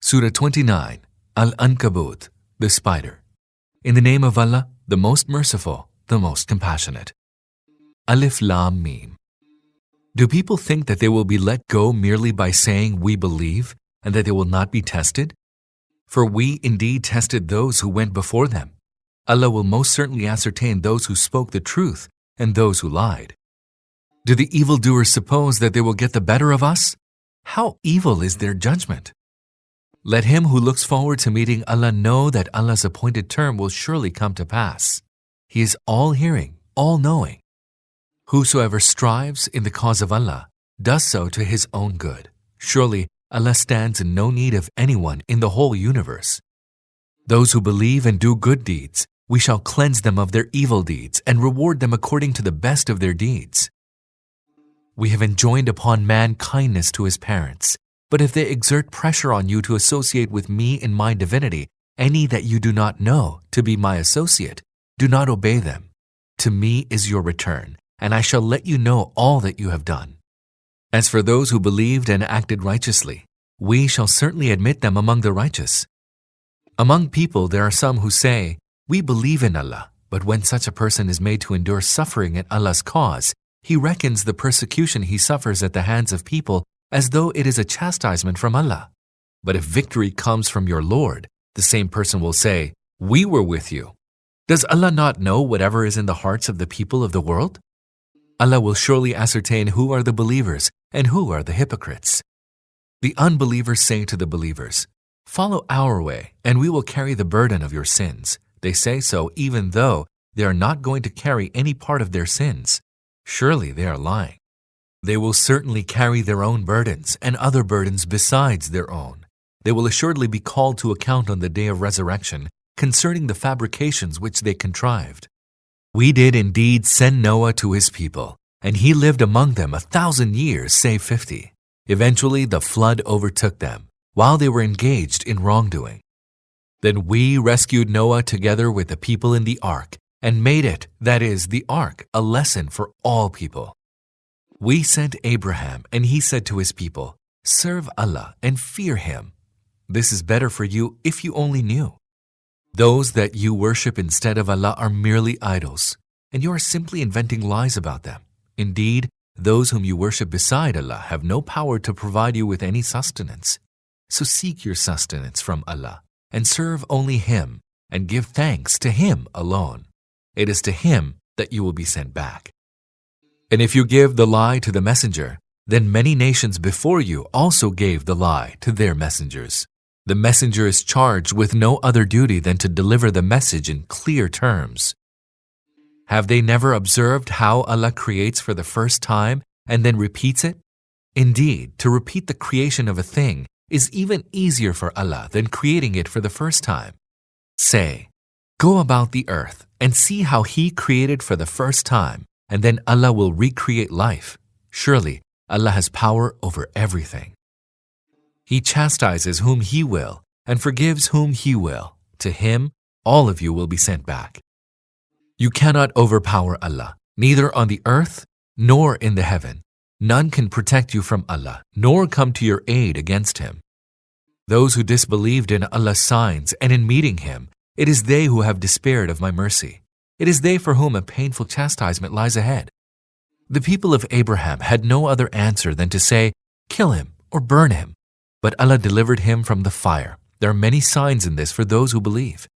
Surah 29, Al Ankabut, the spider. In the name of Allah, the most merciful, the most compassionate. Alif Lam Mim. Do people think that they will be let go merely by saying we believe and that they will not be tested? For we indeed tested those who went before them. Allah will most certainly ascertain those who spoke the truth and those who lied. Do the evildoers suppose that they will get the better of us? How evil is their judgment! Let him who looks forward to meeting Allah know that Allah's appointed term will surely come to pass. He is all-hearing, all-knowing. Whosoever strives in the cause of Allah does so to his own good. Surely Allah stands in no need of anyone in the whole universe. Those who believe and do good deeds, we shall cleanse them of their evil deeds and reward them according to the best of their deeds. We have enjoined upon man kindness to his parents, but if they exert pressure on you to associate with me in my divinity, any that you do not know to be my associate, do not obey them. To me is your return, and I shall let you know all that you have done. As for those who believed and acted righteously, we shall certainly admit them among the righteous. Among people there are some who say, we believe in Allah, but when such a person is made to endure suffering in Allah's cause, he reckons the persecution he suffers at the hands of people as though it is a chastisement from Allah. But if victory comes from your Lord, the same person will say, we were with you. Does Allah not know whatever is in the hearts of the people of the world? Allah will surely ascertain who are the believers and who are the hypocrites. The unbelievers say to the believers, follow our way, and we will carry the burden of your sins. They say so even though they are not going to carry any part of their sins. Surely they are lying. They will certainly carry their own burdens and other burdens besides their own. They will assuredly be called to account on the day of resurrection concerning the fabrications which they contrived. We did indeed send Noah to his people, and he lived among them 1,000 years, save 50. Eventually the flood overtook them, while they were engaged in wrongdoing. Then we rescued Noah together with the people in the ark, and made it, that is, the ark, a lesson for all people. We sent Abraham, and he said to his people, serve Allah and fear him. This is better for you if you only knew. Those that you worship instead of Allah are merely idols, and you are simply inventing lies about them. Indeed, those whom you worship beside Allah have no power to provide you with any sustenance. So seek your sustenance from Allah, and serve only Him, and give thanks to Him alone. It is to Him that you will be sent back. And if you give the lie to the messenger, then many nations before you also gave the lie to their messengers. The messenger is charged with no other duty than to deliver the message in clear terms. Have they never observed how Allah creates for the first time and then repeats it? Indeed, to repeat the creation of a thing is even easier for Allah than creating it for the first time. Say, go about the earth and see how He created for the first time, and then Allah will recreate life. Surely, Allah has power over everything. He chastises whom He will and forgives whom He will. To Him, all of you will be sent back. You cannot overpower Allah, neither on the earth nor in the heaven. None can protect you from Allah, nor come to your aid against Him. Those who disbelieved in Allah's signs and in meeting Him, it is they who have despaired of my mercy. It is they for whom a painful chastisement lies ahead. The people of Abraham had no other answer than to say, kill him or burn him. But Allah delivered him from the fire. There are many signs in this for those who believe.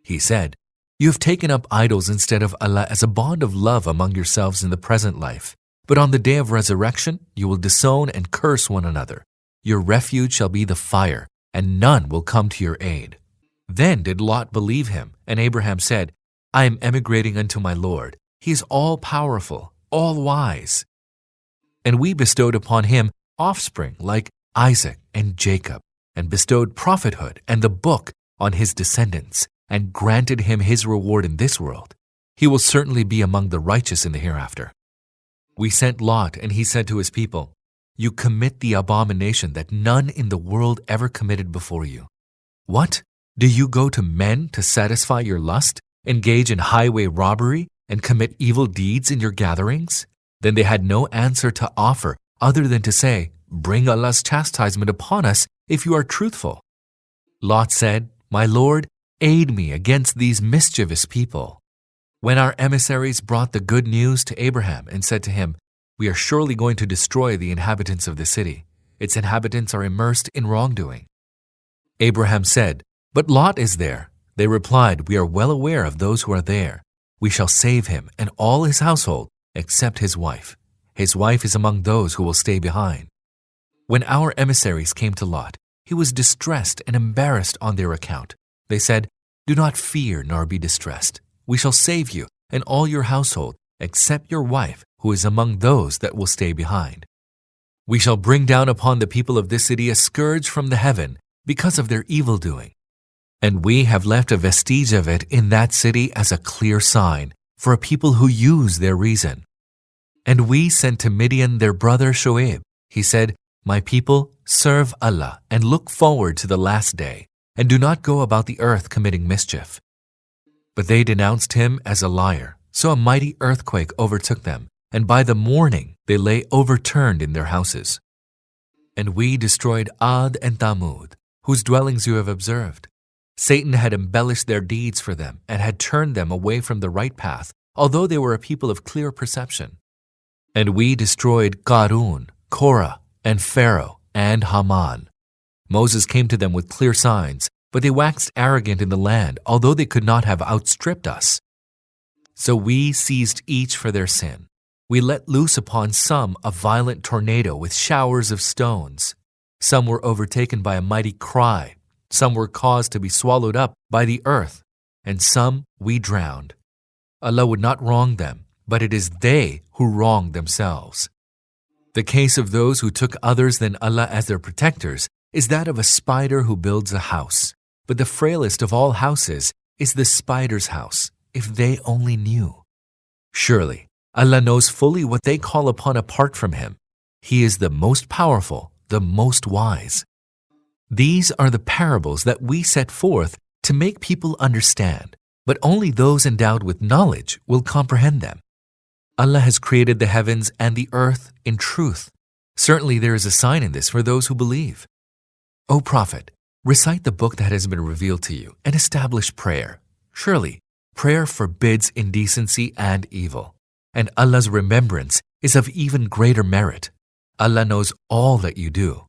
He said, you have taken up idols instead of Allah as a bond of love among yourselves in the present life. But on the day of resurrection, you will disown and curse one another. Your refuge shall be the fire, and none will come to your aid. Then did Lot believe him, and Abraham said, I am emigrating unto my Lord. He is all-powerful, all-wise. And we bestowed upon him offspring like Isaac and Jacob, and bestowed prophethood and the book on his descendants, and granted him his reward in this world. He will certainly be among the righteous in the hereafter. We sent Lot, and he said to his people, you commit the abomination that none in the world ever committed before you. What? Do you go to men to satisfy your lust, engage in highway robbery, and commit evil deeds in your gatherings? Then they had no answer to offer other than to say, bring Allah's chastisement upon us if you are truthful. Lot said, "My Lord, aid me against these mischievous people." When our emissaries brought the good news to Abraham and said to him, "We are surely going to destroy the inhabitants of the city. Its inhabitants are immersed in wrongdoing." Abraham said, "But Lot is there." They replied, "We are well aware of those who are there. We shall save him and all his household, except his wife. His wife is among those who will stay behind." When our emissaries came to Lot, he was distressed and embarrassed on their account. They said, "Do not fear nor be distressed. We shall save you and all your household, except your wife, who is among those that will stay behind. We shall bring down upon the people of this city a scourge from the heaven because of their evil doing. And we have left a vestige of it in that city as a clear sign for a people who use their reason." And we sent to Midian their brother Shoaib. He said, "My people, serve Allah and look forward to the last day, and do not go about the earth committing mischief." But they denounced him as a liar, so a mighty earthquake overtook them, and by the morning they lay overturned in their houses. And we destroyed Ad and Thamud, whose dwellings you have observed. Satan had embellished their deeds for them and had turned them away from the right path, although they were a people of clear perception. And we destroyed Qarun, Korah, and Pharaoh, and Haman. Moses came to them with clear signs, but they waxed arrogant in the land, although they could not have outstripped us. So we seized each for their sin. We let loose upon some a violent tornado with showers of stones. Some were overtaken by a mighty cry. Some were caused to be swallowed up by the earth, and some we drowned. Allah would not wrong them, but it is they who wronged themselves. The case of those who took others than Allah as their protectors is that of a spider who builds a house. But the frailest of all houses is the spider's house, if they only knew. Surely, Allah knows fully what they call upon apart from Him. He is the most powerful, the most wise. These are the parables that we set forth to make people understand, but only those endowed with knowledge will comprehend them. Allah has created the heavens and the earth in truth. Certainly there is a sign in this for those who believe. O Prophet, recite the book that has been revealed to you and establish prayer. Surely, prayer forbids indecency and evil, and Allah's remembrance is of even greater merit. Allah knows all that you do.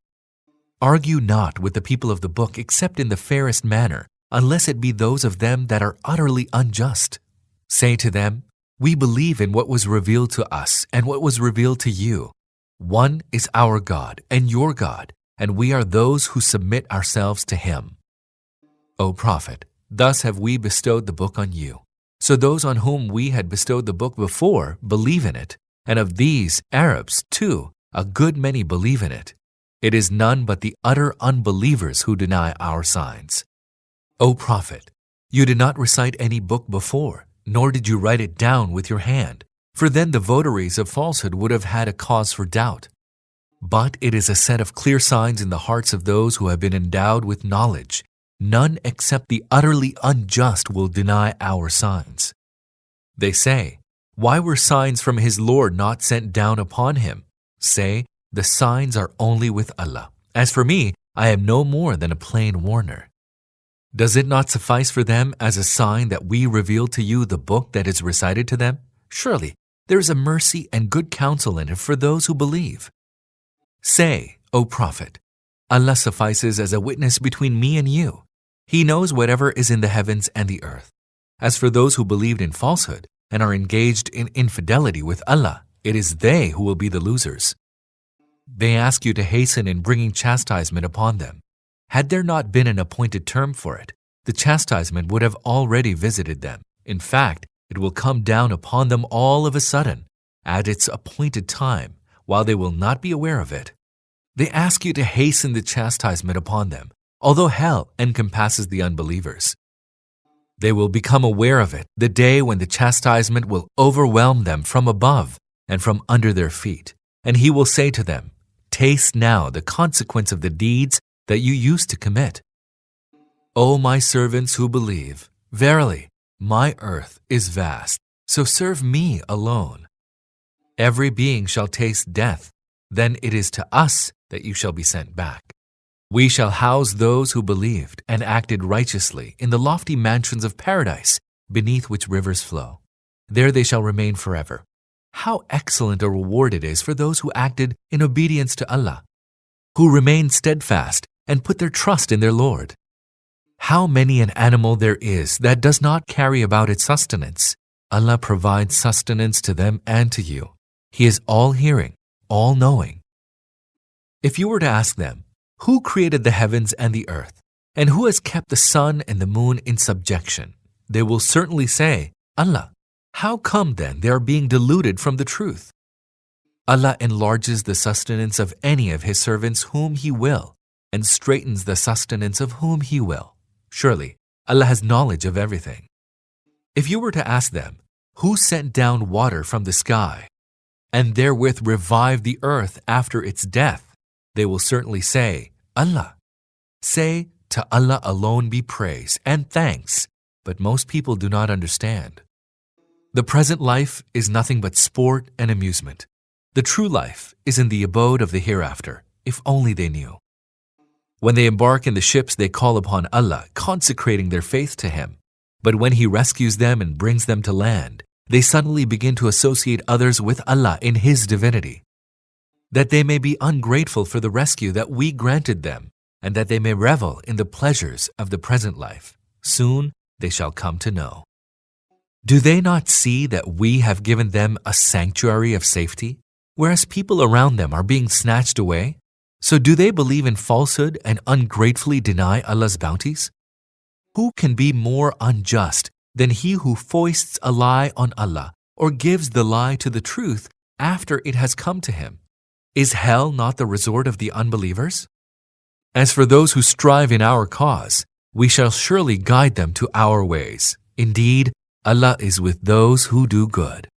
Argue not with the people of the book except in the fairest manner, unless it be those of them that are utterly unjust. Say to them, "We believe in what was revealed to us and what was revealed to you. One is our God and your God, and we are those who submit ourselves to Him." O Prophet, thus have we bestowed the book on you. So those on whom we had bestowed the book before believe in it, and of these Arabs, too, a good many believe in it. It is none but the utter unbelievers who deny our signs. O Prophet, you did not recite any book before, nor did you write it down with your hand, for then the votaries of falsehood would have had a cause for doubt. But it is a set of clear signs in the hearts of those who have been endowed with knowledge. None except the utterly unjust will deny our signs. They say, "Why were signs from his Lord not sent down upon him?" Say, "The signs are only with Allah. As for me, I am no more than a plain warner." Does it not suffice for them as a sign that we reveal to you the book that is recited to them? Surely, there is a mercy and good counsel in it for those who believe. Say, O Prophet, Allah suffices as a witness between me and you. He knows whatever is in the heavens and the earth. As for those who believed in falsehood and are engaged in infidelity with Allah, it is they who will be the losers. They ask you to hasten in bringing chastisement upon them. Had there not been an appointed term for it, the chastisement would have already visited them. In fact, it will come down upon them all of a sudden, at its appointed time, while they will not be aware of it. They ask you to hasten the chastisement upon them, although hell encompasses the unbelievers. They will become aware of it the day when the chastisement will overwhelm them from above and from under their feet, and He will say to them, "Taste now the consequence of the deeds that you used to commit." O my servants who believe, verily, my earth is vast, so serve me alone. Every being shall taste death, then it is to us that you shall be sent back. We shall house those who believed and acted righteously in the lofty mansions of paradise, beneath which rivers flow. There they shall remain forever. How excellent a reward it is for those who acted in obedience to Allah, who remained steadfast and put their trust in their Lord. How many an animal there is that does not carry about its sustenance. Allah provides sustenance to them and to you. He is all-hearing, all-knowing. If you were to ask them, who created the heavens and the earth, and who has kept the sun and the moon in subjection, they will certainly say, Allah. How come then they are being deluded from the truth? Allah enlarges the sustenance of any of His servants whom He will, and straightens the sustenance of whom He will. Surely, Allah has knowledge of everything. If you were to ask them, who sent down water from the sky, and therewith revived the earth after its death, they will certainly say, Allah. Say, to Allah alone be praise and thanks, but most people do not understand. The present life is nothing but sport and amusement. The true life is in the abode of the hereafter, if only they knew. When they embark in the ships, they call upon Allah, consecrating their faith to Him. But when He rescues them and brings them to land, they suddenly begin to associate others with Allah in His divinity, that they may be ungrateful for the rescue that we granted them, and that they may revel in the pleasures of the present life. Soon they shall come to know. Do they not see that we have given them a sanctuary of safety, whereas people around them are being snatched away? So do they believe in falsehood and ungratefully deny Allah's bounties? Who can be more unjust than he who foists a lie on Allah or gives the lie to the truth after it has come to him? Is hell not the resort of the unbelievers? As for those who strive in our cause, we shall surely guide them to our ways. Indeed, Allah is with those who do good.